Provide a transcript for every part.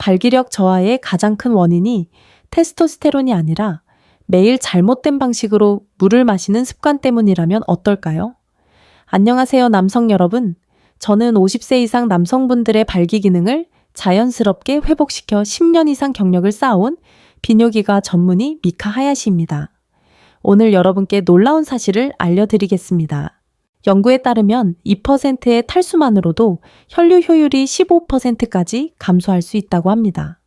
발기력 저하의 가장 큰 원인이 테스토스테론이 아니라 매일 잘못된 방식으로 물을 마시는 습관 때문이라면 어떨까요? 안녕하세요, 남성 여러분. 저는 50세 이상 남성분들의 발기 기능을 자연스럽게 회복시켜 10년 이상 경력을 쌓아온 비뇨기과 전문의 미카 하야시입니다. 오늘 여러분께 놀라운 사실을 알려드리겠습니다. 연구에 따르면 2%의 탈수만으로도 혈류 효율이 15%까지 감소할 수 있다고 합니다.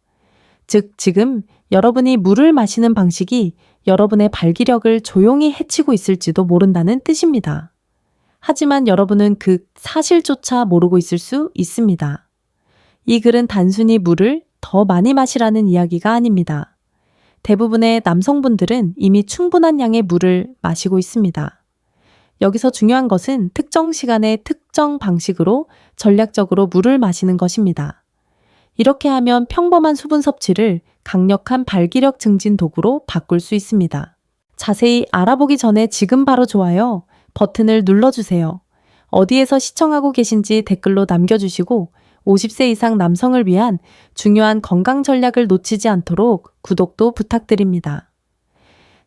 즉, 지금 여러분이 물을 마시는 방식이 여러분의 발기력을 조용히 해치고 있을지도 모른다는 뜻입니다. 하지만 여러분은 그 사실조차 모르고 있을 수 있습니다. 이 글은 단순히 물을 더 많이 마시라는 이야기가 아닙니다. 대부분의 남성분들은 이미 충분한 양의 물을 마시고 있습니다. 여기서 중요한 것은 특정 시간에 특정 방식으로 전략적으로 물을 마시는 것입니다. 이렇게 하면 평범한 수분 섭취를 강력한 발기력 증진 도구로 바꿀 수 있습니다. 자세히 알아보기 전에 지금 바로 좋아요 버튼을 눌러주세요. 어디에서 시청하고 계신지 댓글로 남겨주시고 50세 이상 남성을 위한 중요한 건강 전략을 놓치지 않도록 구독도 부탁드립니다.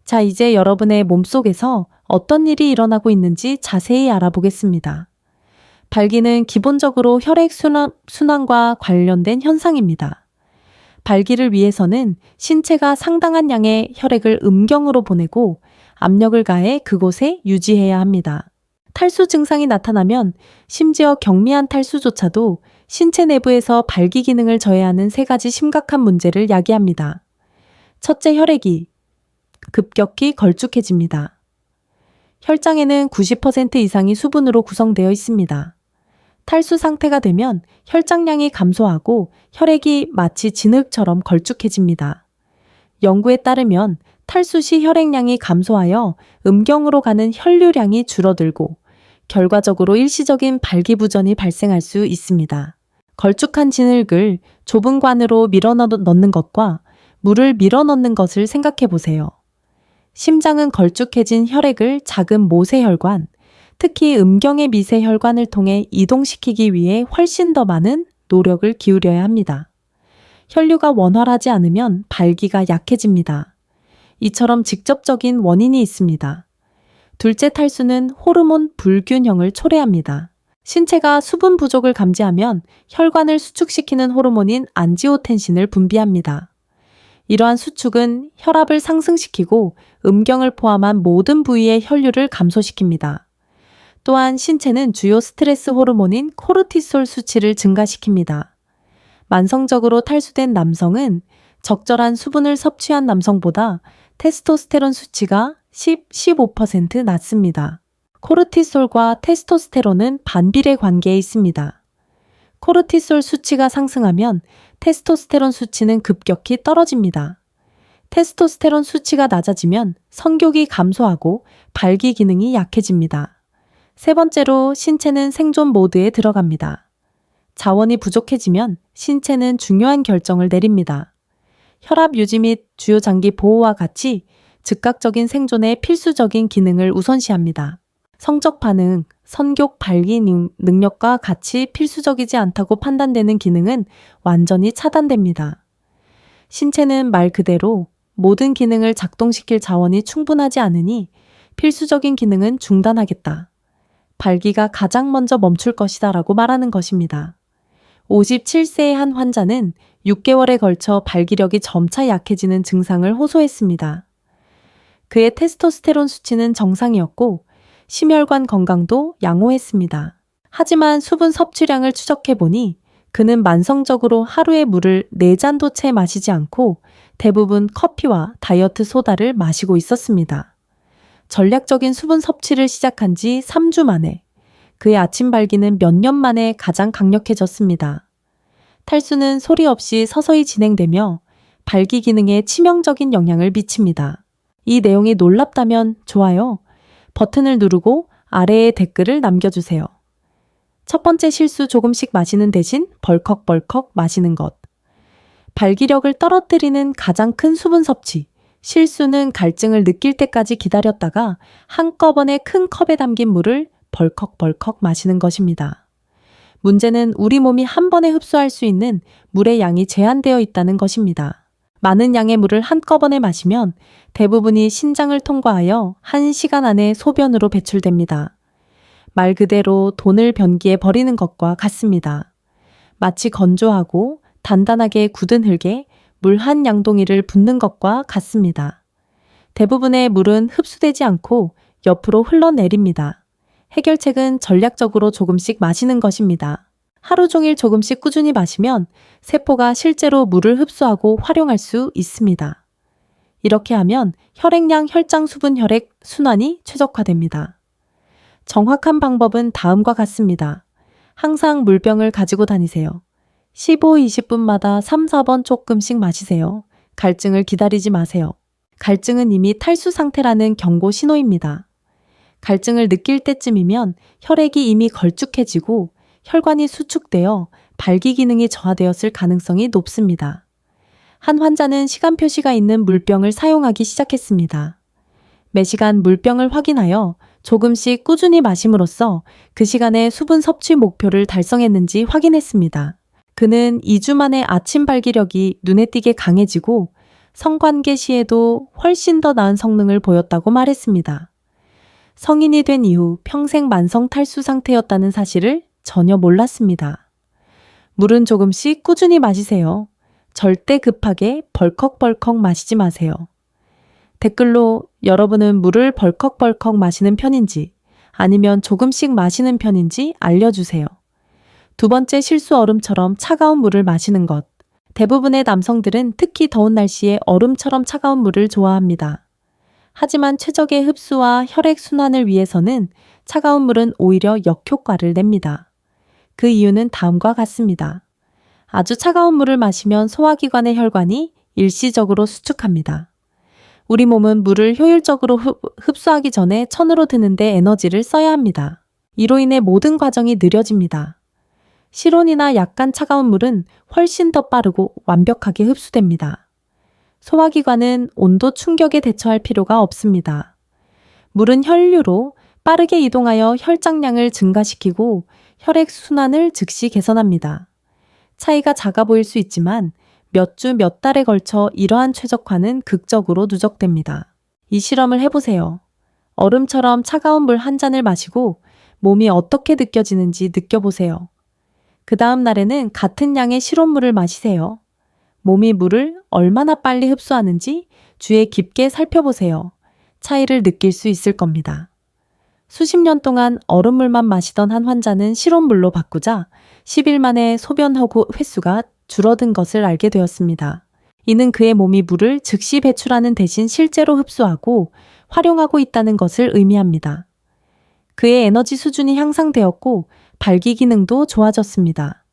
자, 이제 여러분의 몸속에서 어떤 일이 일어나고 있는지 자세히 알아보겠습니다. 발기는 기본적으로 혈액순환과 관련된 현상입니다. 발기를 위해서는 신체가 상당한 양의 혈액을 음경으로 보내고 압력을 가해 그곳에 유지해야 합니다. 탈수 증상이 나타나면 심지어 경미한 탈수조차도 신체 내부에서 발기 기능을 저해하는 세 가지 심각한 문제를 야기합니다. 첫째, 혈액이 급격히 걸쭉해집니다. 혈장에는 90% 이상이 수분으로 구성되어 있습니다. 탈수 상태가 되면 혈장량이 감소하고 혈액이 마치 진흙처럼 걸쭉해집니다. 연구에 따르면 탈수 시 혈액량이 감소하여 음경으로 가는 혈류량이 줄어들고 결과적으로 일시적인 발기부전이 발생할 수 있습니다. 걸쭉한 진흙을 좁은 관으로 밀어넣는 것과 물을 밀어넣는 것을 생각해 보세요. 심장은 걸쭉해진 혈액을 작은 모세혈관, 특히 음경의 미세혈관을 통해 이동시키기 위해 훨씬 더 많은 노력을 기울여야 합니다. 혈류가 원활하지 않으면 발기가 약해집니다. 이처럼 직접적인 원인이 있습니다. 둘째, 탈수는 호르몬 불균형을 초래합니다. 신체가 수분 부족을 감지하면 혈관을 수축시키는 호르몬인 안지오텐신을 분비합니다. 이러한 수축은 혈압을 상승시키고 음경을 포함한 모든 부위의 혈류를 감소시킵니다. 또한 신체는 주요 스트레스 호르몬인 코르티솔 수치를 증가시킵니다. 만성적으로 탈수된 남성은 적절한 수분을 섭취한 남성보다 테스토스테론 수치가 15% 낮습니다. 코르티솔과 테스토스테론은 반비례 관계에 있습니다. 코르티솔 수치가 상승하면 테스토스테론 수치는 급격히 떨어집니다. 테스토스테론 수치가 낮아지면 성욕이 감소하고 발기 기능이 약해집니다. 세 번째로, 신체는 생존 모드에 들어갑니다. 자원이 부족해지면 신체는 중요한 결정을 내립니다. 혈압 유지 및 주요 장기 보호와 같이 즉각적인 생존의 필수적인 기능을 우선시합니다. 성적 반응, 성욕 발기 능력과 같이 필수적이지 않다고 판단되는 기능은 완전히 차단됩니다. 신체는 말 그대로 모든 기능을 작동시킬 자원이 충분하지 않으니 필수적인 기능은 중단하겠다. 발기가 가장 먼저 멈출 것이다 라고 말하는 것입니다. 57세의 한 환자는 6개월에 걸쳐 발기력이 점차 약해지는 증상을 호소했습니다. 그의 테스토스테론 수치는 정상이었고 심혈관 건강도 양호했습니다. 하지만 수분 섭취량을 추적해보니 그는 만성적으로 하루에 물을 4잔도 채 마시지 않고 대부분 커피와 다이어트 소다를 마시고 있었습니다. 전략적인 수분 섭취를 시작한 지 3주 만에 그의 아침 발기는 몇 년 만에 가장 강력해졌습니다. 탈수는 소리 없이 서서히 진행되며 발기 기능에 치명적인 영향을 미칩니다. 이 내용이 놀랍다면 좋아요 버튼을 누르고 아래에 댓글을 남겨주세요. 첫 번째 실수, 조금씩 마시는 대신 벌컥벌컥 마시는 것. 발기력을 떨어뜨리는 가장 큰 수분 섭취. 실수는 갈증을 느낄 때까지 기다렸다가 한꺼번에 큰 컵에 담긴 물을 벌컥벌컥 마시는 것입니다. 문제는 우리 몸이 한 번에 흡수할 수 있는 물의 양이 제한되어 있다는 것입니다. 많은 양의 물을 한꺼번에 마시면 대부분이 신장을 통과하여 1시간 안에 소변으로 배출됩니다. 말 그대로 돈을 변기에 버리는 것과 같습니다. 마치 건조하고 단단하게 굳은 흙에 물 한 양동이를 붓는 것과 같습니다. 대부분의 물은 흡수되지 않고 옆으로 흘러내립니다. 해결책은 전략적으로 조금씩 마시는 것입니다. 하루 종일 조금씩 꾸준히 마시면 세포가 실제로 물을 흡수하고 활용할 수 있습니다. 이렇게 하면 혈액량, 혈장, 수분, 혈액 순환이 최적화됩니다. 정확한 방법은 다음과 같습니다. 항상 물병을 가지고 다니세요. 15, 20분마다 3, 4번 조금씩 마시세요. 갈증을 기다리지 마세요. 갈증은 이미 탈수 상태라는 경고 신호입니다. 갈증을 느낄 때쯤이면 혈액이 이미 걸쭉해지고 혈관이 수축되어 발기 기능이 저하되었을 가능성이 높습니다. 한 환자는 시간 표시가 있는 물병을 사용하기 시작했습니다. 매시간 물병을 확인하여 조금씩 꾸준히 마심으로써 그 시간에 수분 섭취 목표를 달성했는지 확인했습니다. 그는 2주 만에 아침 발기력이 눈에 띄게 강해지고 성관계 시에도 훨씬 더 나은 성능을 보였다고 말했습니다. 성인이 된 이후 평생 만성 탈수 상태였다는 사실을 전혀 몰랐습니다. 물은 조금씩 꾸준히 마시세요. 절대 급하게 벌컥벌컥 마시지 마세요. 댓글로 여러분은 물을 벌컥벌컥 마시는 편인지 아니면 조금씩 마시는 편인지 알려주세요. 두 번째 실수 얼음처럼 차가운 물을 마시는 것. 대부분의 남성들은 특히 더운 날씨에 얼음처럼 차가운 물을 좋아합니다. 하지만 최적의 흡수와 혈액 순환을 위해서는 차가운 물은 오히려 역효과를 냅니다. 그 이유는 다음과 같습니다. 아주 차가운 물을 마시면 소화기관의 혈관이 일시적으로 수축합니다. 우리 몸은 물을 효율적으로 흡수하기 전에 천으로 드는데 에너지를 써야 합니다. 이로 인해 모든 과정이 느려집니다. 실온이나 약간 차가운 물은 훨씬 더 빠르고 완벽하게 흡수됩니다. 소화기관은 온도 충격에 대처할 필요가 없습니다. 물은 혈류로 빠르게 이동하여 혈장량을 증가시키고 혈액 순환을 즉시 개선합니다. 차이가 작아 보일 수 있지만 몇 주, 몇 달에 걸쳐 이러한 최적화는 극적으로 누적됩니다. 이 실험을 해보세요. 얼음처럼 차가운 물 한 잔을 마시고 몸이 어떻게 느껴지는지 느껴보세요. 그 다음 날에는 같은 양의 실온물을 마시세요. 몸이 물을 얼마나 빨리 흡수하는지 주에 깊게 살펴보세요. 차이를 느낄 수 있을 겁니다. 수십 년 동안 얼음물만 마시던 한 환자는 실온물로 바꾸자 10일 만에 소변 횟수가 줄어든 것을 알게 되었습니다. 이는 그의 몸이 물을 즉시 배출하는 대신 실제로 흡수하고 활용하고 있다는 것을 의미합니다. 그의 에너지 수준이 향상되었고 발기 기능도 좋아졌습니다.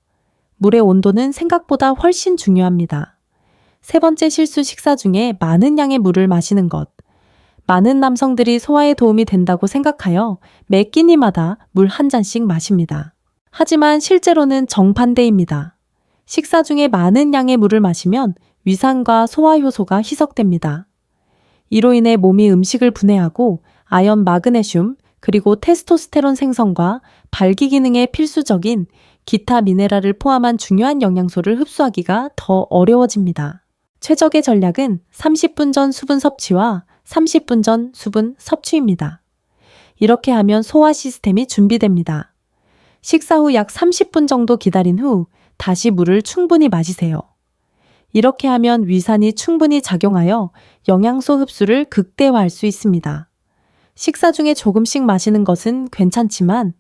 물의 온도는 생각보다 훨씬 중요합니다. 세 번째 실수 식사 중에 많은 양의 물을 마시는 것. 많은 남성들이 소화에 도움이 된다고 생각하여 매 끼니마다 물 한 잔씩 마십니다. 하지만 실제로는 정반대입니다. 식사 중에 많은 양의 물을 마시면 위산과 소화 효소가 희석됩니다. 이로 인해 몸이 음식을 분해하고 아연, 마그네슘, 그리고 테스토스테론 생성과 발기 기능에 필수적인 기타 미네랄을 포함한 중요한 영양소를 흡수하기가 더 어려워집니다. 최적의 전략은 30분 전 수분 섭취와 30분 전 수분 섭취입니다. 이렇게 하면 소화 시스템이 준비됩니다. 식사 후 약 30분 정도 기다린 후 다시 물을 충분히 마시세요. 이렇게 하면 위산이 충분히 작용하여 영양소 흡수를 극대화할 수 있습니다. 식사 중에 조금씩 마시는 것은 괜찮지만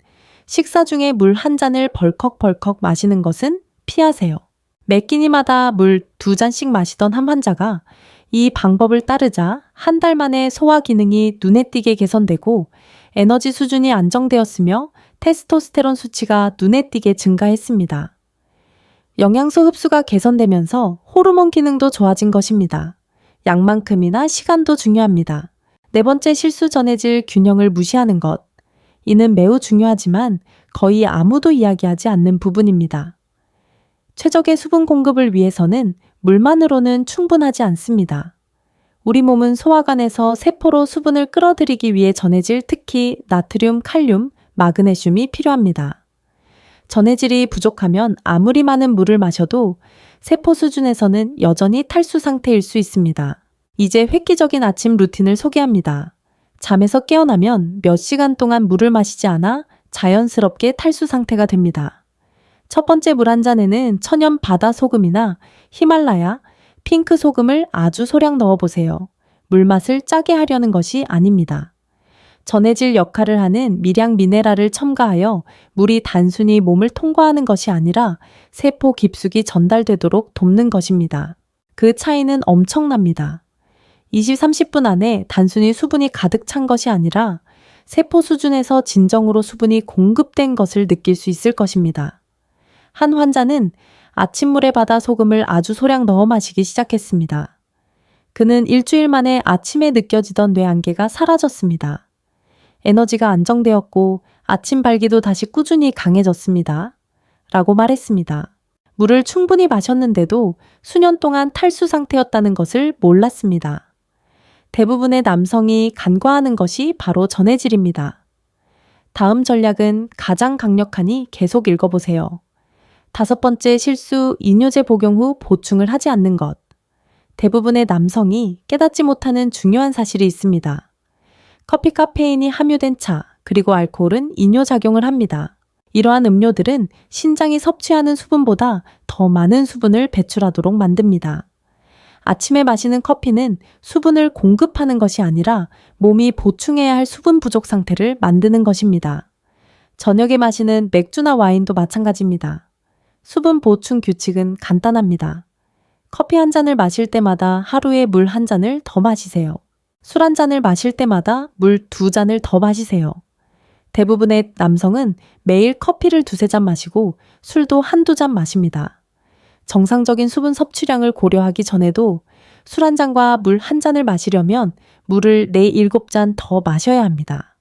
식사 중에 물 한 잔을 벌컥벌컥 마시는 것은 피하세요. 매 끼니마다 물 2잔씩 마시던 한 환자가 이 방법을 따르자 한 달 만에 소화 기능이 눈에 띄게 개선되고 에너지 수준이 안정되었으며 테스토스테론 수치가 눈에 띄게 증가했습니다. 영양소 흡수가 개선되면서 호르몬 기능도 좋아진 것입니다. 양만큼이나 시간도 중요합니다. 네 번째 실수 전해질 균형을 무시하는 것. 이는 매우 중요하지만 거의 아무도 이야기하지 않는 부분입니다. 최적의 수분 공급을 위해서는 물만으로는 충분하지 않습니다. 우리 몸은 소화관에서 세포로 수분을 끌어들이기 위해 전해질 특히 나트륨, 칼륨, 마그네슘이 필요합니다. 전해질이 부족하면 아무리 많은 물을 마셔도 세포 수준에서는 여전히 탈수 상태일 수 있습니다. 이제 획기적인 아침 루틴을 소개합니다. 잠에서 깨어나면 몇 시간 동안 물을 마시지 않아 자연스럽게 탈수 상태가 됩니다. 첫 번째 물 한 잔에는 천연 바다 소금이나 히말라야, 핑크 소금을 아주 소량 넣어보세요. 물맛을 짜게 하려는 것이 아닙니다. 전해질 역할을 하는 미량 미네랄을 첨가하여 물이 단순히 몸을 통과하는 것이 아니라 세포 깊숙이 전달되도록 돕는 것입니다. 그 차이는 엄청납니다. 20-30분 안에 단순히 수분이 가득 찬 것이 아니라 세포 수준에서 진정으로 수분이 공급된 것을 느낄 수 있을 것입니다. 한 환자는 아침물에 바다 소금을 아주 소량 넣어 마시기 시작했습니다. 그는 일주일 만에 아침에 느껴지던 뇌안개가 사라졌습니다. 에너지가 안정되었고 아침 발기도 다시 꾸준히 강해졌습니다. 라고 말했습니다. 물을 충분히 마셨는데도 수년 동안 탈수 상태였다는 것을 몰랐습니다. 대부분의 남성이 간과하는 것이 바로 전해질입니다. 다음 전략은 가장 강력하니 계속 읽어보세요. 5번째 실수, 이뇨제 복용 후 보충을 하지 않는 것. 대부분의 남성이 깨닫지 못하는 중요한 사실이 있습니다. 커피 카페인이 함유된 차, 그리고 알코올은 이뇨작용을 합니다. 이러한 음료들은 신장이 섭취하는 수분보다 더 많은 수분을 배출하도록 만듭니다. 아침에 마시는 커피는 수분을 공급하는 것이 아니라 몸이 보충해야 할 수분 부족 상태를 만드는 것입니다. 저녁에 마시는 맥주나 와인도 마찬가지입니다. 수분 보충 규칙은 간단합니다. 커피 한 잔을 마실 때마다 하루에 물 한 잔을 더 마시세요. 술 한 잔을 마실 때마다 물 2잔을 더 마시세요. 대부분의 남성은 매일 커피를 2-3잔 마시고 술도 1-2잔 마십니다. 정상적인 수분 섭취량을 고려하기 전에도 술 한 잔과 물 한 잔을 마시려면 물을 4-7잔 더 마셔야 합니다.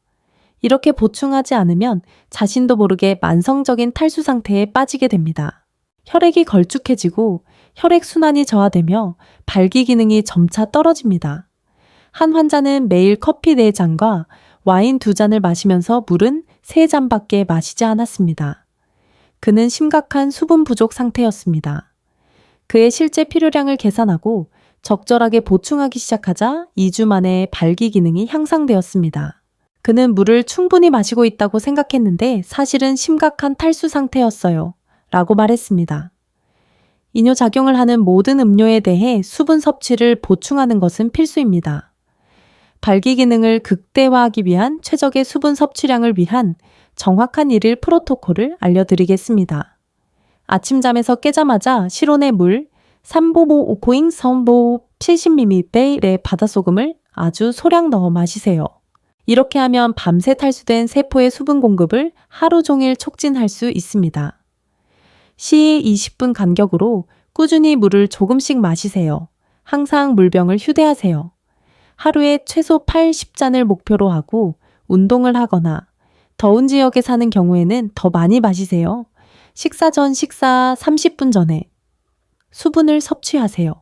이렇게 보충하지 않으면 자신도 모르게 만성적인 탈수 상태에 빠지게 됩니다. 혈액이 걸쭉해지고 혈액순환이 저하되며 발기 기능이 점차 떨어집니다. 한 환자는 매일 커피 4잔과 와인 2잔을 마시면서 물은 3잔밖에 마시지 않았습니다. 그는 심각한 수분 부족 상태였습니다. 그의 실제 필요량을 계산하고 적절하게 보충하기 시작하자 2주 만에 발기 기능이 향상되었습니다. 그는 물을 충분히 마시고 있다고 생각했는데 사실은 심각한 탈수 상태였어요. 라고 말했습니다. 이뇨작용을 하는 모든 음료에 대해 수분 섭취를 보충하는 것은 필수입니다. 발기 기능을 극대화하기 위한 최적의 수분 섭취량을 위한 정확한 일일 프로토콜을 알려드리겠습니다. 아침잠에서 깨자마자 실온의 물 3보보5코잉 선보 70ml의 바다소금을 아주 소량 넣어 마시세요. 이렇게 하면 밤새 탈수된 세포의 수분 공급을 하루 종일 촉진할 수 있습니다. 시에 20분 간격으로 꾸준히 물을 조금씩 마시세요. 항상 물병을 휴대하세요. 하루에 최소 8-10잔을 목표로 하고 운동을 하거나 더운 지역에 사는 경우에는 더 많이 마시세요. 식사 전 식사 30분 전에 수분을 섭취하세요.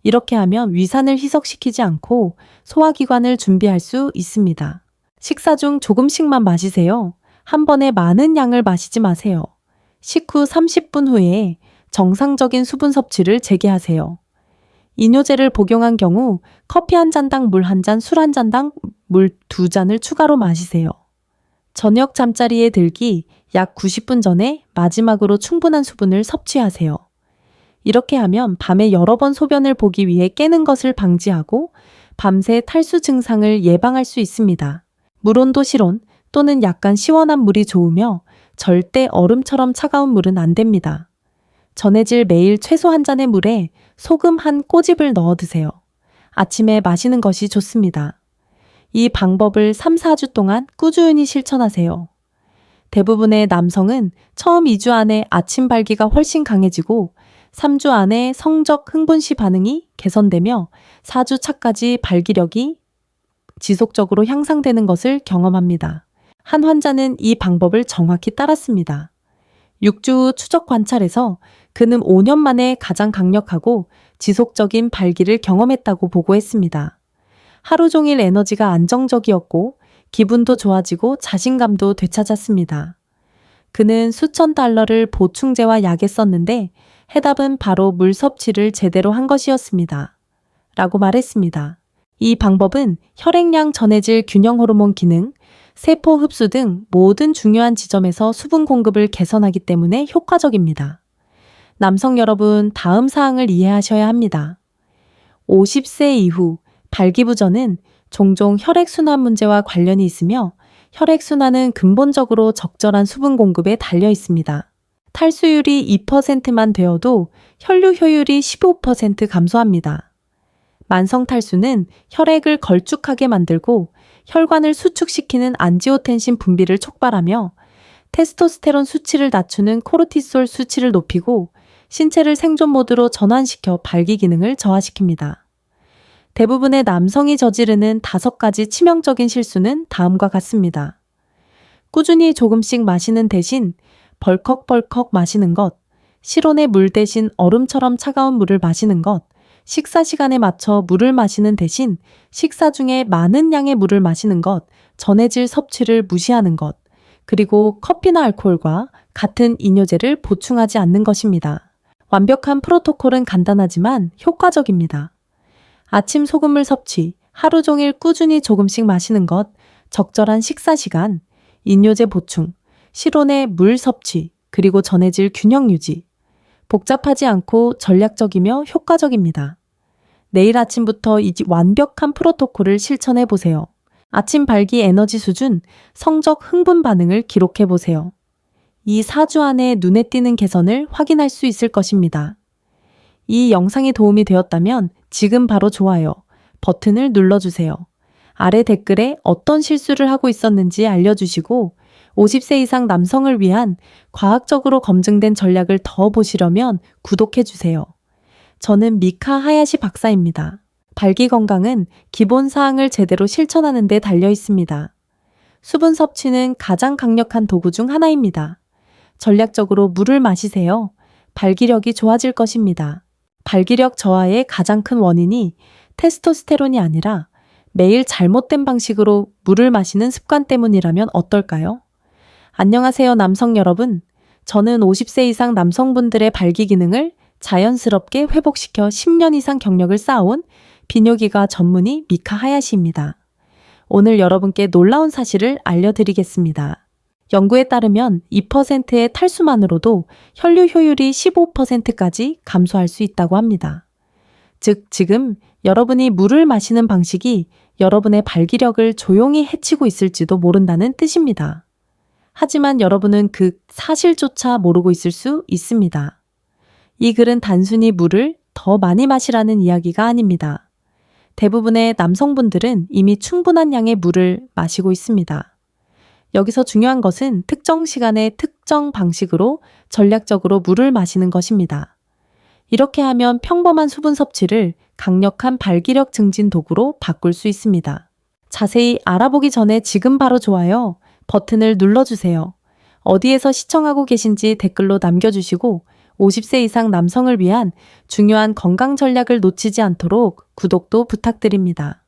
이렇게 하면 위산을 희석시키지 않고 소화기관을 준비할 수 있습니다. 식사 중 조금씩만 마시세요. 한 번에 많은 양을 마시지 마세요. 식후 30분 후에 정상적인 수분 섭취를 재개하세요. 이뇨제를 복용한 경우 커피 한 잔당 물 한 잔, 술 한 잔당 물 2잔을 추가로 마시세요. 저녁 잠자리에 들기 약 90분 전에 마지막으로 충분한 수분을 섭취하세요. 이렇게 하면 밤에 여러 번 소변을 보기 위해 깨는 것을 방지하고 밤새 탈수 증상을 예방할 수 있습니다. 물온도 실온 또는 약간 시원한 물이 좋으며 절대 얼음처럼 차가운 물은 안 됩니다. 전해질 매일 최소 한 잔의 물에 소금 한 꼬집을 넣어 드세요. 아침에 마시는 것이 좋습니다. 이 방법을 3-4주 동안 꾸준히 실천하세요. 대부분의 남성은 처음 2주 안에 아침 발기가 훨씬 강해지고 3주 안에 성적 흥분시 반응이 개선되며 4주 차까지 발기력이 지속적으로 향상되는 것을 경험합니다. 한 환자는 이 방법을 정확히 따랐습니다. 6주 후 추적 관찰에서 그는 5년 만에 가장 강력하고 지속적인 발기를 경험했다고 보고했습니다. 하루 종일 에너지가 안정적이었고 기분도 좋아지고 자신감도 되찾았습니다. 그는 수천 달러를 보충제와 약에 썼는데 해답은 바로 물 섭취를 제대로 한 것이었습니다. 라고 말했습니다. 이 방법은 혈액량, 전해질, 균형 호르몬 기능, 세포 흡수 등 모든 중요한 지점에서 수분 공급을 개선하기 때문에 효과적입니다. 남성 여러분, 다음 사항을 이해하셔야 합니다. 50세 이후 발기부전은 종종 혈액순환 문제와 관련이 있으며 혈액순환은 근본적으로 적절한 수분 공급에 달려 있습니다. 탈수율이 2%만 되어도 혈류 효율이 15% 감소합니다. 만성 탈수는 혈액을 걸쭉하게 만들고 혈관을 수축시키는 안지오텐신 분비를 촉발하며 테스토스테론 수치를 낮추는 코르티솔 수치를 높이고 신체를 생존 모드로 전환시켜 발기 기능을 저하시킵니다. 대부분의 남성이 저지르는 5가지 치명적인 실수는 다음과 같습니다. 꾸준히 조금씩 마시는 대신 벌컥벌컥 마시는 것, 실온의 물 대신 얼음처럼 차가운 물을 마시는 것, 식사 시간에 맞춰 물을 마시는 대신 식사 중에 많은 양의 물을 마시는 것, 전해질 섭취를 무시하는 것, 그리고 커피나 알코올과 같은 이뇨제를 보충하지 않는 것입니다. 완벽한 프로토콜은 간단하지만 효과적입니다. 아침 소금물 섭취, 하루 종일 꾸준히 조금씩 마시는 것, 적절한 식사 시간, 이뇨제 보충, 실온의 물 섭취, 그리고 전해질 균형 유지. 복잡하지 않고 전략적이며 효과적입니다. 내일 아침부터 이 완벽한 프로토콜을 실천해 보세요. 아침 발기 에너지 수준, 성적 흥분 반응을 기록해 보세요. 이 4주 안에 눈에 띄는 개선을 확인할 수 있을 것입니다. 이 영상이 도움이 되었다면 지금 바로 좋아요 버튼을 눌러주세요. 아래 댓글에 어떤 실수를 하고 있었는지 알려주시고 50세 이상 남성을 위한 과학적으로 검증된 전략을 더 보시려면 구독해주세요. 저는 미카 하야시 박사입니다. 발기 건강은 기본 사항을 제대로 실천하는 데 달려 있습니다. 수분 섭취는 가장 강력한 도구 중 하나입니다. 전략적으로 물을 마시세요. 발기력이 좋아질 것입니다. 발기력 저하의 가장 큰 원인이 테스토스테론이 아니라 매일 잘못된 방식으로 물을 마시는 습관 때문이라면 어떨까요? 안녕하세요, 남성 여러분. 저는 50세 이상 남성분들의 발기 기능을 자연스럽게 회복시켜 10년 이상 경력을 쌓아온 비뇨기과 전문의 미카 하야시입니다. 오늘 여러분께 놀라운 사실을 알려드리겠습니다. 연구에 따르면 2%의 탈수만으로도 혈류 효율이 15%까지 감소할 수 있다고 합니다. 즉, 지금 여러분이 물을 마시는 방식이 여러분의 발기력을 조용히 해치고 있을지도 모른다는 뜻입니다. 하지만 여러분은 그 사실조차 모르고 있을 수 있습니다. 이 글은 단순히 물을 더 많이 마시라는 이야기가 아닙니다. 대부분의 남성분들은 이미 충분한 양의 물을 마시고 있습니다. 여기서 중요한 것은 특정 시간에 특정 방식으로 전략적으로 물을 마시는 것입니다. 이렇게 하면 평범한 수분 섭취를 강력한 발기력 증진 도구로 바꿀 수 있습니다. 자세히 알아보기 전에 지금 바로 좋아요 버튼을 눌러주세요. 어디에서 시청하고 계신지 댓글로 남겨주시고 50세 이상 남성을 위한 중요한 건강 전략을 놓치지 않도록 구독도 부탁드립니다.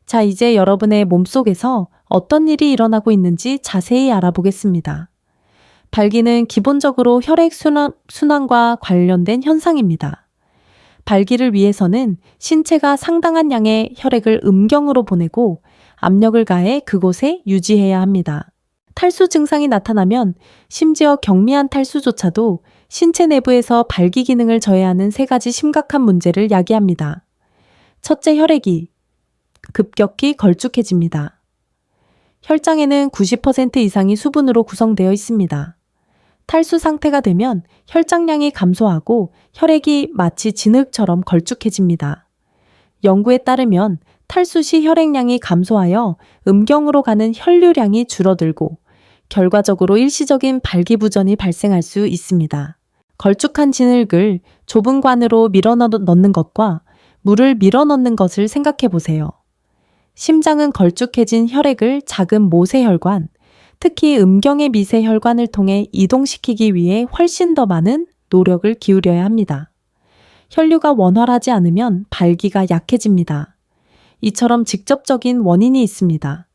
자, 이제 여러분의 몸속에서 어떤 일이 일어나고 있는지 자세히 알아보겠습니다. 발기는 기본적으로 혈액 순환과 관련된 현상입니다. 발기를 위해서는 신체가 상당한 양의 혈액을 음경으로 보내고 압력을 가해 그곳에 유지해야 합니다. 탈수 증상이 나타나면 심지어 경미한 탈수조차도 신체 내부에서 발기 기능을 저해하는 3가지 심각한 문제를 야기합니다. 첫째, 혈액이 급격히 걸쭉해집니다. 혈장에는 90% 이상이 수분으로 구성되어 있습니다. 탈수 상태가 되면 혈장량이 감소하고 혈액이 마치 진흙처럼 걸쭉해집니다. 연구에 따르면 탈수 시 혈액량이 감소하여 음경으로 가는 혈류량이 줄어들고 결과적으로 일시적인 발기부전이 발생할 수 있습니다. 걸쭉한 진흙을 좁은 관으로 밀어넣는 것과 물을 밀어넣는 것을 생각해 보세요. 심장은 걸쭉해진 혈액을 작은 모세혈관, 특히 음경의 미세혈관을 통해 이동시키기 위해 훨씬 더 많은 노력을 기울여야 합니다. 혈류가 원활하지 않으면 발기가 약해집니다. 이처럼 직접적인 원인이 있습니다.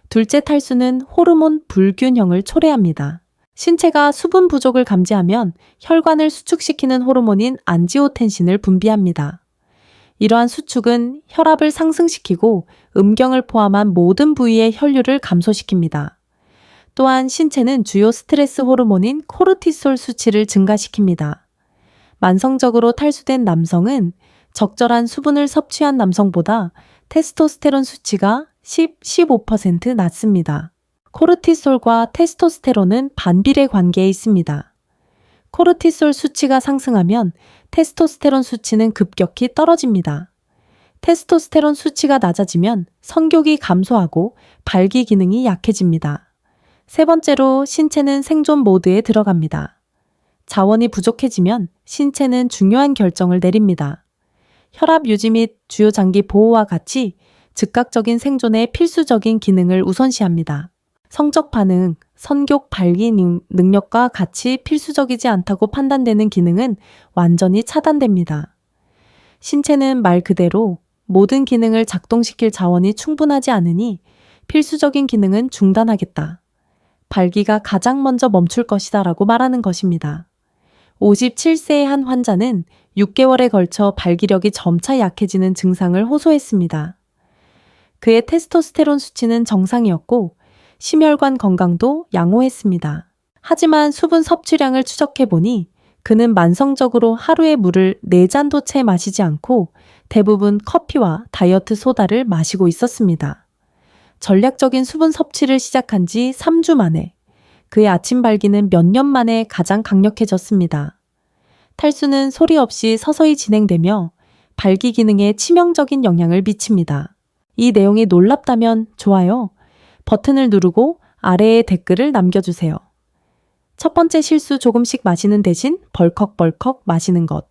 둘째 탈수는 호르몬 불균형을 초래합니다. 신체가 수분 부족을 감지하면 혈관을 수축시키는 호르몬인 안지오텐신을 분비합니다. 이러한 수축은 혈압을 상승시키고 음경을 포함한 모든 부위의 혈류를 감소시킵니다. 또한 신체는 주요 스트레스 호르몬인 코르티솔 수치를 증가시킵니다. 만성적으로 탈수된 남성은 적절한 수분을 섭취한 남성보다 테스토스테론 수치가 15% 낮습니다. 코르티솔과 테스토스테론은 반비례 관계에 있습니다. 코르티솔 수치가 상승하면 테스토스테론 수치는 급격히 떨어집니다. 테스토스테론 수치가 낮아지면 성욕이 감소하고 발기 기능이 약해집니다. 세 번째로 신체는 생존 모드에 들어갑니다. 자원이 부족해지면 신체는 중요한 결정을 내립니다. 혈압 유지 및 주요 장기 보호와 같이 즉각적인 생존에 필수적인 기능을 우선시합니다. 성적 반응, 성욕 발기 능력과 같이 필수적이지 않다고 판단되는 기능은 완전히 차단됩니다. 신체는 말 그대로 모든 기능을 작동시킬 자원이 충분하지 않으니 필수적인 기능은 중단하겠다. 발기가 가장 먼저 멈출 것이다 라고 말하는 것입니다. 57세의 한 환자는 6개월에 걸쳐 발기력이 점차 약해지는 증상을 호소했습니다. 그의 테스토스테론 수치는 정상이었고 심혈관 건강도 양호했습니다. 하지만 수분 섭취량을 추적해보니 그는 만성적으로 하루에 물을 4잔도 채 마시지 않고 대부분 커피와 다이어트 소다를 마시고 있었습니다. 전략적인 수분 섭취를 시작한 지 3주 만에 그의 아침 발기는 몇 년 만에 가장 강력해졌습니다. 탈수는 소리 없이 서서히 진행되며 발기 기능에 치명적인 영향을 미칩니다. 이 내용이 놀랍다면 좋아요 버튼을 누르고 아래에 댓글을 남겨주세요. 첫 번째 실수 조금씩 마시는 대신 벌컥벌컥 마시는 것.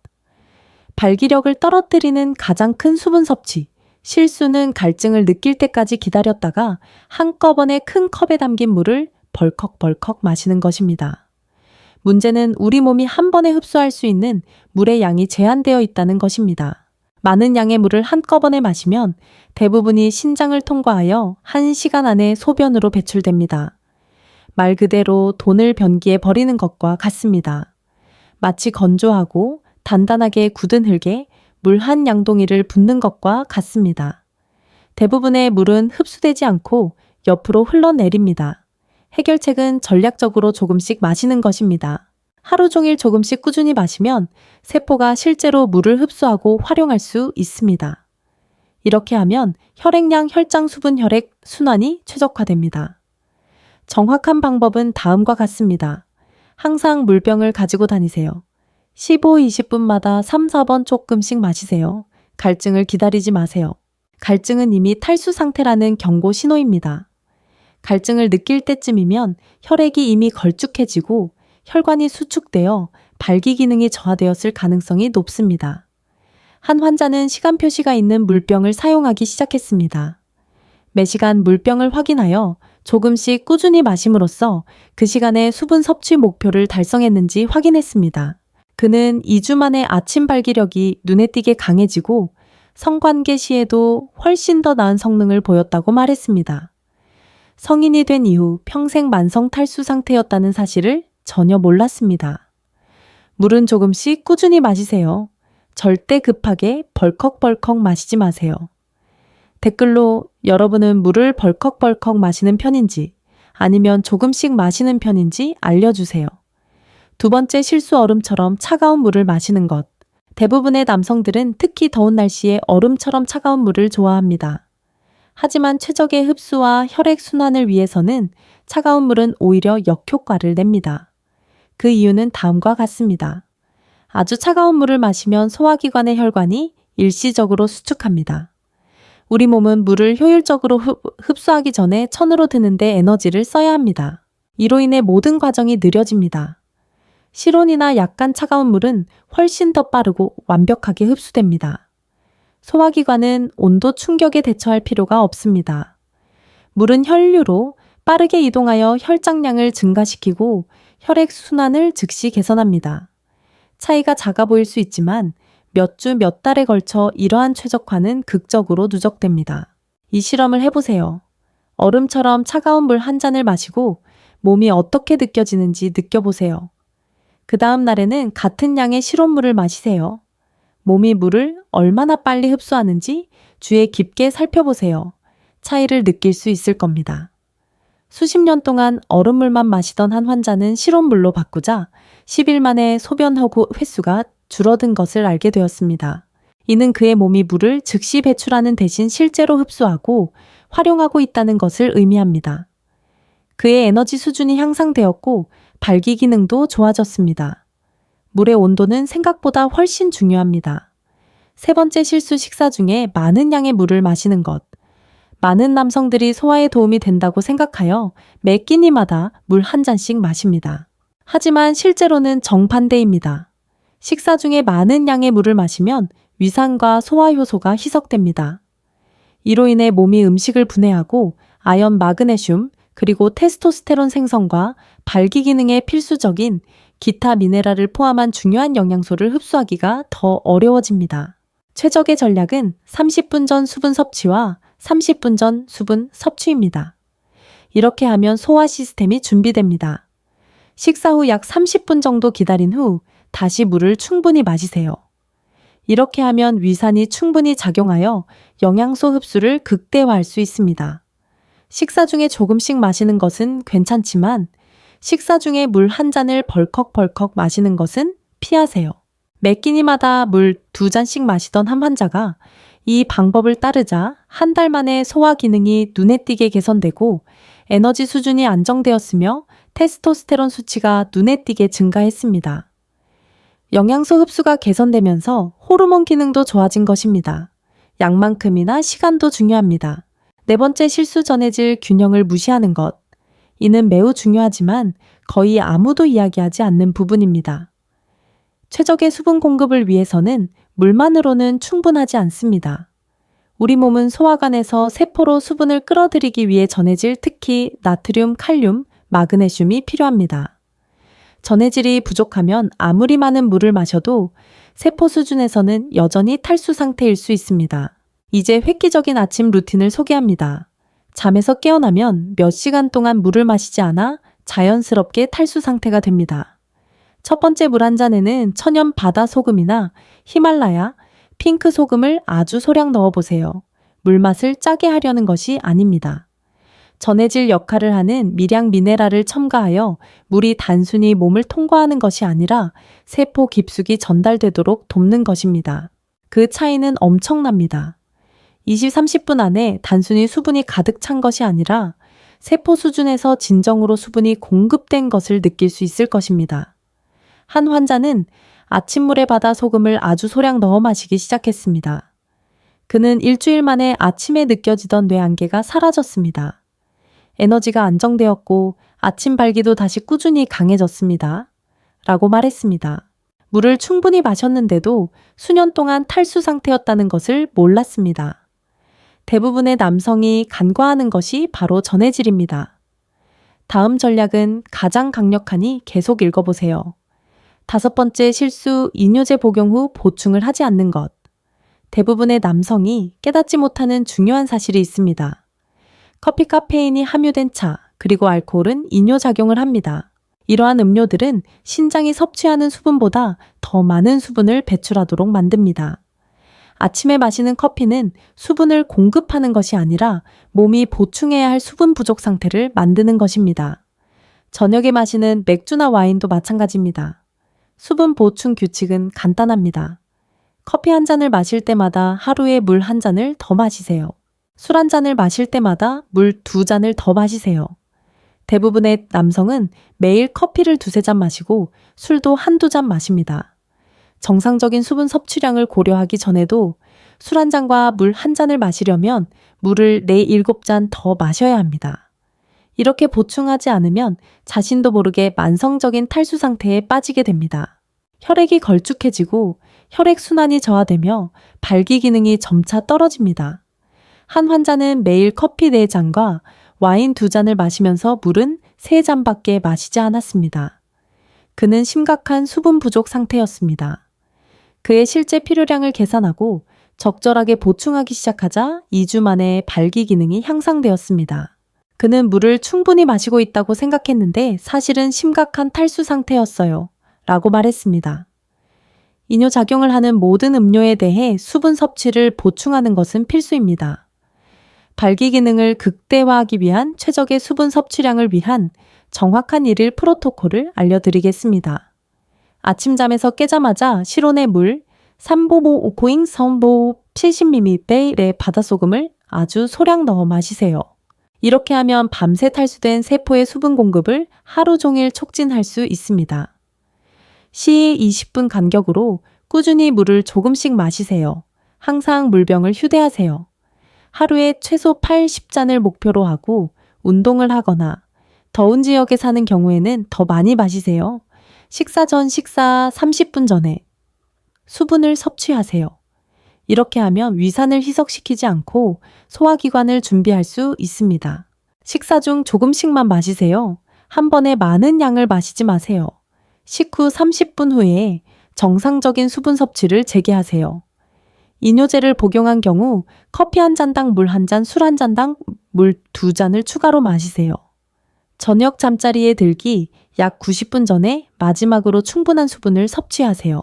발기력을 떨어뜨리는 가장 큰 수분 섭취. 실수는 갈증을 느낄 때까지 기다렸다가 한꺼번에 큰 컵에 담긴 물을 벌컥벌컥 마시는 것입니다. 문제는 우리 몸이 한 번에 흡수할 수 있는 물의 양이 제한되어 있다는 것입니다. 많은 양의 물을 한꺼번에 마시면 대부분이 신장을 통과하여 1시간 안에 소변으로 배출됩니다. 말 그대로 돈을 변기에 버리는 것과 같습니다. 마치 건조하고 단단하게 굳은 흙에 물 한 양동이를 붓는 것과 같습니다. 대부분의 물은 흡수되지 않고 옆으로 흘러내립니다. 해결책은 전략적으로 조금씩 마시는 것입니다. 하루 종일 조금씩 꾸준히 마시면 세포가 실제로 물을 흡수하고 활용할 수 있습니다. 이렇게 하면 혈액량, 혈장 수분, 혈액 순환이 최적화됩니다. 정확한 방법은 다음과 같습니다. 항상 물병을 가지고 다니세요. 15, 20분마다 3, 4번 조금씩 마시세요. 갈증을 기다리지 마세요. 갈증은 이미 탈수 상태라는 경고 신호입니다. 갈증을 느낄 때쯤이면 혈액이 이미 걸쭉해지고 혈관이 수축되어 발기 기능이 저하되었을 가능성이 높습니다. 한 환자는 시간 표시가 있는 물병을 사용하기 시작했습니다. 매시간 물병을 확인하여 조금씩 꾸준히 마심으로써 그 시간에 수분 섭취 목표를 달성했는지 확인했습니다. 그는 2주 만에 아침 발기력이 눈에 띄게 강해지고 성관계 시에도 훨씬 더 나은 성능을 보였다고 말했습니다. 성인이 된 이후 평생 만성 탈수 상태였다는 사실을 전혀 몰랐습니다. 물은 조금씩 꾸준히 마시세요. 절대 급하게 벌컥벌컥 마시지 마세요. 댓글로 여러분은 물을 벌컥벌컥 마시는 편인지 아니면 조금씩 마시는 편인지 알려주세요. 두 번째 실수 얼음처럼 차가운 물을 마시는 것. 대부분의 남성들은 특히 더운 날씨에 얼음처럼 차가운 물을 좋아합니다. 하지만 최적의 흡수와 혈액 순환을 위해서는 차가운 물은 오히려 역효과를 냅니다. 그 이유는 다음과 같습니다. 아주 차가운 물을 마시면 소화기관의 혈관이 일시적으로 수축합니다. 우리 몸은 물을 효율적으로 흡수하기 전에 천으로 드는데 에너지를 써야 합니다. 이로 인해 모든 과정이 느려집니다. 실온이나 약간 차가운 물은 훨씬 더 빠르고 완벽하게 흡수됩니다. 소화기관은 온도 충격에 대처할 필요가 없습니다. 물은 혈류로 빠르게 이동하여 혈장량을 증가시키고 혈액 순환을 즉시 개선합니다. 차이가 작아 보일 수 있지만 몇 주 몇 달에 걸쳐 이러한 최적화는 극적으로 누적됩니다. 이 실험을 해보세요. 얼음처럼 차가운 물 한 잔을 마시고 몸이 어떻게 느껴지는지 느껴보세요. 그 다음 날에는 같은 양의 실온물을 마시세요. 몸이 물을 얼마나 빨리 흡수하는지 주의 깊게 살펴보세요. 차이를 느낄 수 있을 겁니다. 수십 년 동안 얼음물만 마시던 한 환자는 실온물로 바꾸자 10일 만에 소변하고 횟수가 줄어든 것을 알게 되었습니다. 이는 그의 몸이 물을 즉시 배출하는 대신 실제로 흡수하고 활용하고 있다는 것을 의미합니다. 그의 에너지 수준이 향상되었고 발기 기능도 좋아졌습니다. 물의 온도는 생각보다 훨씬 중요합니다. 세 번째 실수 식사 중에 많은 양의 물을 마시는 것. 많은 남성들이 소화에 도움이 된다고 생각하여 매 끼니마다 물 한 잔씩 마십니다. 하지만 실제로는 정반대입니다. 식사 중에 많은 양의 물을 마시면 위산과 소화 효소가 희석됩니다. 이로 인해 몸이 음식을 분해하고 아연, 마그네슘, 그리고 테스토스테론 생성과 발기 기능에 필수적인 기타 미네랄을 포함한 중요한 영양소를 흡수하기가 더 어려워집니다. 최적의 전략은 30분 전 수분 섭취와 30분 전 수분 섭취입니다. 이렇게 하면 소화 시스템이 준비됩니다. 식사 후 약 30분 정도 기다린 후 다시 물을 충분히 마시세요. 이렇게 하면 위산이 충분히 작용하여 영양소 흡수를 극대화할 수 있습니다. 식사 중에 조금씩 마시는 것은 괜찮지만 식사 중에 물 한 잔을 벌컥벌컥 마시는 것은 피하세요. 매 끼니마다 물 2잔씩 마시던 한 환자가 이 방법을 따르자 한 달 만에 소화 기능이 눈에 띄게 개선되고 에너지 수준이 안정되었으며 테스토스테론 수치가 눈에 띄게 증가했습니다. 영양소 흡수가 개선되면서 호르몬 기능도 좋아진 것입니다. 양만큼이나 시간도 중요합니다. 네 번째 실수 전해질 균형을 무시하는 것. 이는 매우 중요하지만 거의 아무도 이야기하지 않는 부분입니다. 최적의 수분 공급을 위해서는 물만으로는 충분하지 않습니다. 우리 몸은 소화관에서 세포로 수분을 끌어들이기 위해 전해질 특히 나트륨, 칼륨, 마그네슘이 필요합니다. 전해질이 부족하면 아무리 많은 물을 마셔도 세포 수준에서는 여전히 탈수 상태일 수 있습니다. 이제 획기적인 아침 루틴을 소개합니다. 잠에서 깨어나면 몇 시간 동안 물을 마시지 않아 자연스럽게 탈수 상태가 됩니다. 첫 번째 물 한 잔에는 천연 바다 소금이나 히말라야, 핑크 소금을 아주 소량 넣어보세요. 물맛을 짜게 하려는 것이 아닙니다. 전해질 역할을 하는 미량 미네랄을 첨가하여 물이 단순히 몸을 통과하는 것이 아니라 세포 깊숙이 전달되도록 돕는 것입니다. 그 차이는 엄청납니다. 20-30분 안에 단순히 수분이 가득 찬 것이 아니라 세포 수준에서 진정으로 수분이 공급된 것을 느낄 수 있을 것입니다. 한 환자는 아침물에 바다 소금을 아주 소량 넣어 마시기 시작했습니다. 그는 일주일 만에 아침에 느껴지던 뇌안개가 사라졌습니다. 에너지가 안정되었고 아침 발기도 다시 꾸준히 강해졌습니다. 라고 말했습니다. 물을 충분히 마셨는데도 수년 동안 탈수 상태였다는 것을 몰랐습니다. 대부분의 남성이 간과하는 것이 바로 전해질입니다. 다음 전략은 가장 강력하니 계속 읽어보세요. 다섯 번째 실수, 이뇨제 복용 후 보충을 하지 않는 것. 대부분의 남성이 깨닫지 못하는 중요한 사실이 있습니다. 커피 카페인이 함유된 차, 그리고 알코올은 이뇨작용을 합니다. 이러한 음료들은 신장이 섭취하는 수분보다 더 많은 수분을 배출하도록 만듭니다. 아침에 마시는 커피는 수분을 공급하는 것이 아니라 몸이 보충해야 할 수분 부족 상태를 만드는 것입니다. 저녁에 마시는 맥주나 와인도 마찬가지입니다. 수분 보충 규칙은 간단합니다. 커피 한 잔을 마실 때마다 하루에 물 한 잔을 더 마시세요. 술 한 잔을 마실 때마다 물 2잔을 더 마시세요. 대부분의 남성은 매일 커피를 2-3잔 마시고 술도 1-2잔 마십니다. 정상적인 수분 섭취량을 고려하기 전에도 술 한 잔과 물 한 잔을 마시려면 물을 4-7잔 더 마셔야 합니다. 이렇게 보충하지 않으면 자신도 모르게 만성적인 탈수 상태에 빠지게 됩니다. 혈액이 걸쭉해지고 혈액순환이 저하되며 발기 기능이 점차 떨어집니다. 한 환자는 매일 커피 4잔과 와인 2잔을 마시면서 물은 3잔밖에 마시지 않았습니다. 그는 심각한 수분 부족 상태였습니다. 그의 실제 필요량을 계산하고 적절하게 보충하기 시작하자 2주 만에 발기 기능이 향상되었습니다. 그는 물을 충분히 마시고 있다고 생각했는데 사실은 심각한 탈수 상태였어요. 라고 말했습니다. 이뇨작용을 하는 모든 음료에 대해 수분 섭취를 보충하는 것은 필수입니다. 발기 기능을 극대화하기 위한 최적의 수분 섭취량을 위한 정확한 일일 프로토콜을 알려드리겠습니다. 아침잠에서 깨자마자 실온의 물 3보보오코잉 선보 70ml의 바다소금을 아주 소량 넣어 마시세요. 이렇게 하면 밤새 탈수된 세포의 수분 공급을 하루 종일 촉진할 수 있습니다. 시에 20분 간격으로 꾸준히 물을 조금씩 마시세요. 항상 물병을 휴대하세요. 하루에 최소 80잔을 목표로 하고 운동을 하거나 더운 지역에 사는 경우에는 더 많이 마시세요. 식사 전 식사 30분 전에 수분을 섭취하세요. 이렇게 하면 위산을 희석시키지 않고 소화기관을 준비할 수 있습니다. 식사 중 조금씩만 마시세요. 한 번에 많은 양을 마시지 마세요. 식후 30분 후에 정상적인 수분 섭취를 재개하세요. 이뇨제를 복용한 경우 커피 한 잔당 물 한 잔, 술 한 잔당 물 2잔을 추가로 마시세요. 저녁 잠자리에 들기 약 90분 전에 마지막으로 충분한 수분을 섭취하세요.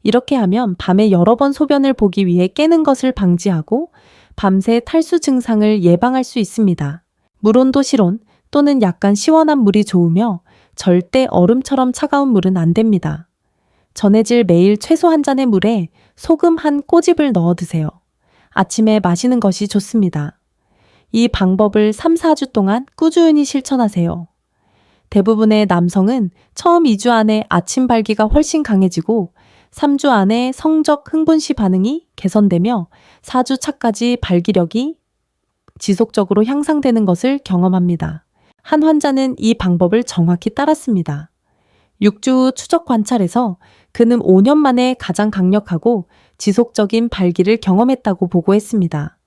이렇게 하면 밤에 여러 번 소변을 보기 위해 깨는 것을 방지하고 밤새 탈수 증상을 예방할 수 있습니다. 물온도 실온 또는 약간 시원한 물이 좋으며 절대 얼음처럼 차가운 물은 안 됩니다. 전해질 매일 최소 한 잔의 물에 소금 한 꼬집을 넣어 드세요. 아침에 마시는 것이 좋습니다. 이 방법을 3, 4주 동안 꾸준히 실천하세요. 대부분의 남성은 처음 2주 안에 아침 발기가 훨씬 강해지고 3주 안에 성적 흥분시 반응이 개선되며 4주 차까지 발기력이 지속적으로 향상되는 것을 경험합니다. 한 환자는 이 방법을 정확히 따랐습니다. 6주 후 추적 관찰에서 그는 5년 만에 가장 강력하고 지속적인 발기를 경험했다고 보고했습니다.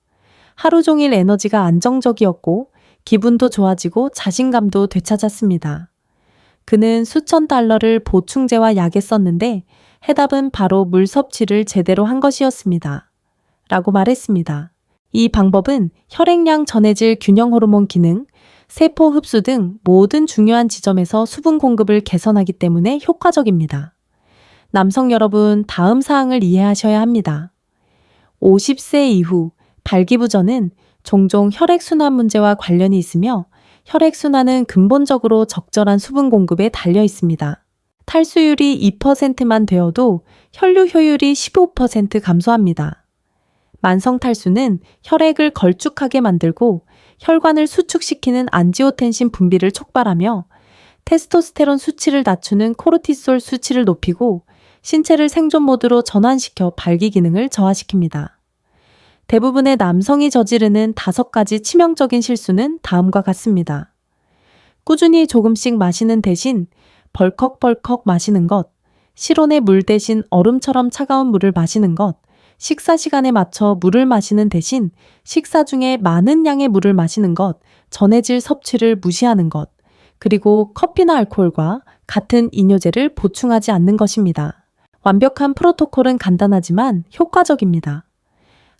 하루 종일 에너지가 안정적이었고 기분도 좋아지고 자신감도 되찾았습니다. 그는 수천 달러를 보충제와 약에 썼는데 해답은 바로 물 섭취를 제대로 한 것이었습니다. 라고 말했습니다. 이 방법은 혈액량 전해질 균형 호르몬 기능, 세포 흡수 등 모든 중요한 지점에서 수분 공급을 개선하기 때문에 효과적입니다. 남성 여러분, 다음 사항을 이해하셔야 합니다. 50세 이후 발기부전은 종종 혈액순환 문제와 관련이 있으며 혈액순환은 근본적으로 적절한 수분 공급에 달려 있습니다. 탈수율이 2%만 되어도 혈류 효율이 15% 감소합니다. 만성 탈수는 혈액을 걸쭉하게 만들고 혈관을 수축시키는 안지오텐신 분비를 촉발하며 테스토스테론 수치를 낮추는 코르티솔 수치를 높이고 신체를 생존 모드로 전환시켜 발기 기능을 저하시킵니다. 대부분의 남성이 저지르는 5가지 치명적인 실수는 다음과 같습니다. 꾸준히 조금씩 마시는 대신 벌컥벌컥 마시는 것, 실온의 물 대신 얼음처럼 차가운 물을 마시는 것, 식사 시간에 맞춰 물을 마시는 대신 식사 중에 많은 양의 물을 마시는 것, 전해질 섭취를 무시하는 것, 그리고 커피나 알코올과 같은 이뇨제를 보충하지 않는 것입니다. 완벽한 프로토콜은 간단하지만 효과적입니다.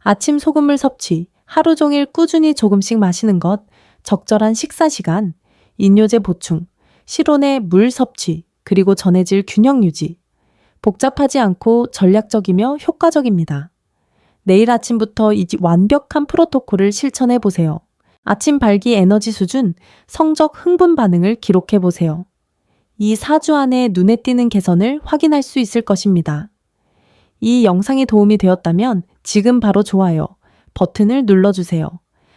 아침 소금물 섭취, 하루 종일 꾸준히 조금씩 마시는 것, 적절한 식사 시간, 이뇨제 보충, 실온의 물 섭취, 그리고 전해질 균형 유지. 복잡하지 않고 전략적이며 효과적입니다. 내일 아침부터 이 완벽한 프로토콜을 실천해 보세요. 아침 발기 에너지 수준, 성적 흥분 반응을 기록해 보세요. 이 4주 안에 눈에 띄는 개선을 확인할 수 있을 것입니다. 이 영상이 도움이 되었다면 지금 바로 좋아요 버튼을 눌러주세요.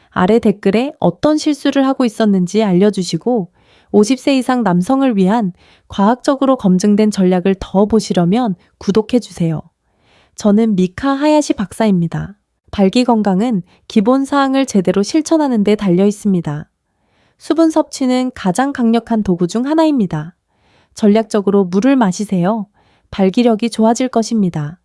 아래 댓글에 어떤 실수를 하고 있었는지 알려주시고 50세 이상 남성을 위한 과학적으로 검증된 전략을 더 보시려면 구독해주세요. 저는 미카 하야시 박사입니다. 발기 건강은 기본 사항을 제대로 실천하는 데 달려 있습니다. 수분 섭취는 가장 강력한 도구 중 하나입니다. 전략적으로 물을 마시세요. 발기력이 좋아질 것입니다.